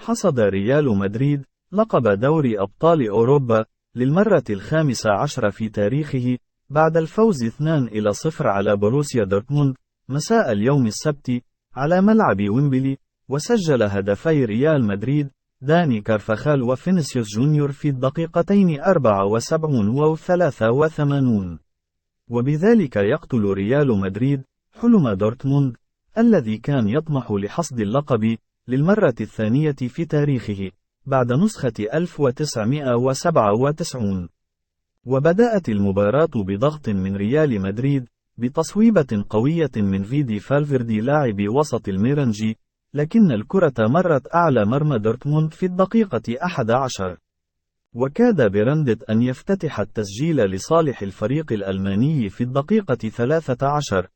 حصد ريال مدريد لقب دوري أبطال أوروبا للمرة ال15 في تاريخه بعد الفوز 2-0 على بروسيا دورتموند مساء اليوم السبت على ملعب ويمبلي، وسجل هدفي ريال مدريد داني كارفاخال وفينيسيوس جونيور في الدقيقتين 74 و 83، وبذلك يقتل ريال مدريد حلم دورتموند الذي كان يطمح لحصد اللقب للمرة الثانية في تاريخه بعد نسخة 1997. وبدأت المباراة بضغط من ريال مدريد بتصويبة قوية من فيدي فالفيردي لاعب وسط الميرنجي، لكن الكرة مرت أعلى مرمى دورتموند في الدقيقة 11، وكاد برندة أن يفتتح التسجيل لصالح الفريق الألماني في الدقيقة 13،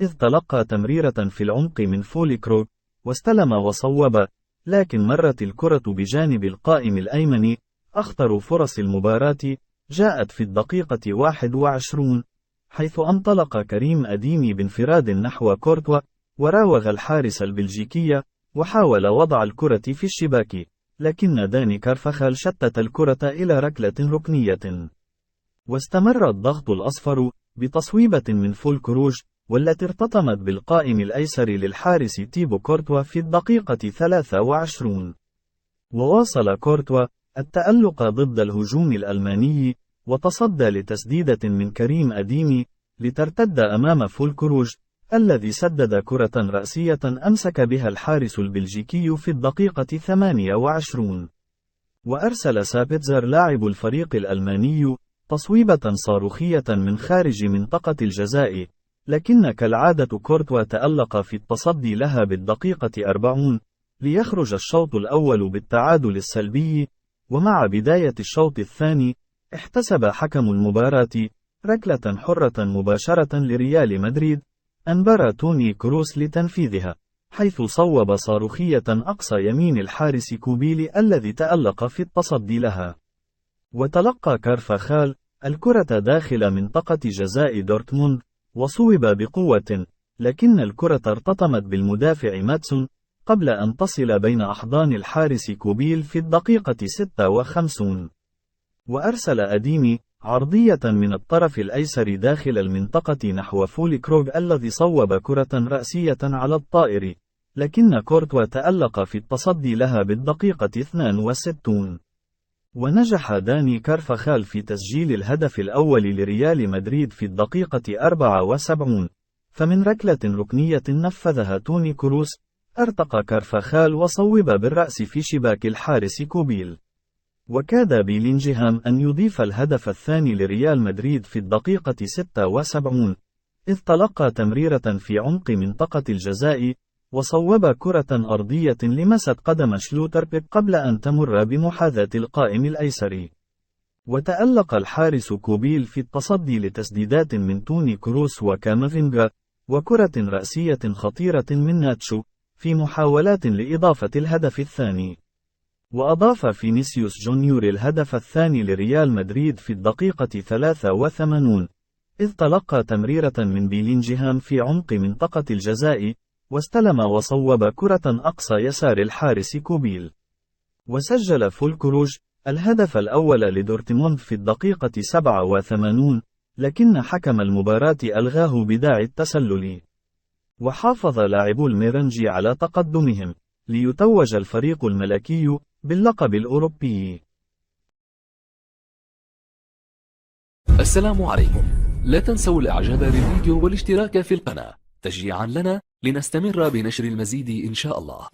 إذ تلقى تمريرة في العمق من فوليكروغ واستلم وصوب، لكن مرت الكرة بجانب القائم الأيمن. أخطر فرص المباراة جاءت في الدقيقة 21، حيث انطلق كريم أديمي بانفراد نحو كورتوا وراوغ الحارس البلجيكي وحاول وضع الكرة في الشباك، لكن داني كارفاخال شتت الكرة إلى ركلة ركنية. واستمر الضغط الأصفر بتصويبة من فولكروج والتي ارتطمت بالقائم الأيسر للحارس تيبو كورتوا في الدقيقة 23، وواصل كورتوا التألق ضد الهجوم الألماني وتصدى لتسديدة من كريم أديمي لترتد أمام فولكروج الذي سدد كرة رأسية أمسك بها الحارس البلجيكي في الدقيقة 28، وأرسل سابيتزر لاعب الفريق الألماني تصويبة صاروخية من خارج منطقة الجزاء، لكن كالعادة كورتوا تألق في التصدي لها بالدقيقة 40 ليخرج الشوط الأول بالتعادل السلبي. ومع بداية الشوط الثاني احتسب حكم المباراة ركلة حرة مباشرة لريال مدريد أنبر توني كروس لتنفيذها، حيث صوب صاروخية أقصى يمين الحارس كوبيلي الذي تألق في التصدي لها، وتلقى كارفاخال الكرة داخل منطقة جزاء دورتموند وصوب بقوة، لكن الكرة ارتطمت بالمدافع ماتسون قبل أن تصل بين أحضان الحارس كوبيل في الدقيقة 56، وأرسل أديمي عرضية من الطرف الأيسر داخل المنطقة نحو فوليكروغ الذي صوب كرة رأسية على الطائر، لكن كورتوا تألق في التصدي لها بالدقيقة 62، ونجح داني كارفاخال في تسجيل الهدف الأول لريال مدريد في الدقيقة 74، فمن ركلة ركنية نفذها توني كروس ارتقى كارفاخال وصوب بالرأس في شباك الحارس كوبيل، وكاد بيلينجهام أن يضيف الهدف الثاني لريال مدريد في الدقيقة 76، إذ تلقى تمريرة في عمق منطقة الجزاء وصوب كرة أرضية لمست قدم شلوتربيك قبل أن تمر بمحاذاة القائم الأيسر، وتألق الحارس كوبيل في التصدي لتسديدات من توني كروس وكامافينجا وكرة رأسية خطيرة من ناتشو في محاولات لإضافة الهدف الثاني. وأضاف فينيسيوس جونيور الهدف الثاني لريال مدريد في الدقيقة 83، إذ تلقى تمريرة من بيلينجهام في عمق منطقة الجزاء واستلم وصوب كرة أقصى يسار الحارس كوبيل، وسجل فولكروج الهدف الأول لدورتموند في الدقيقة 87، لكن حكم المباراة ألغاه بداعي التسلل، وحافظ لاعبو الميرنجي على تقدمهم ليتوج الفريق الملكي باللقب الأوروبي. السلام عليكم، لا تنسوا الإعجاب بالفيديو والاشتراك في القناة تشجيعا لنا لنستمر بنشر المزيد إن شاء الله.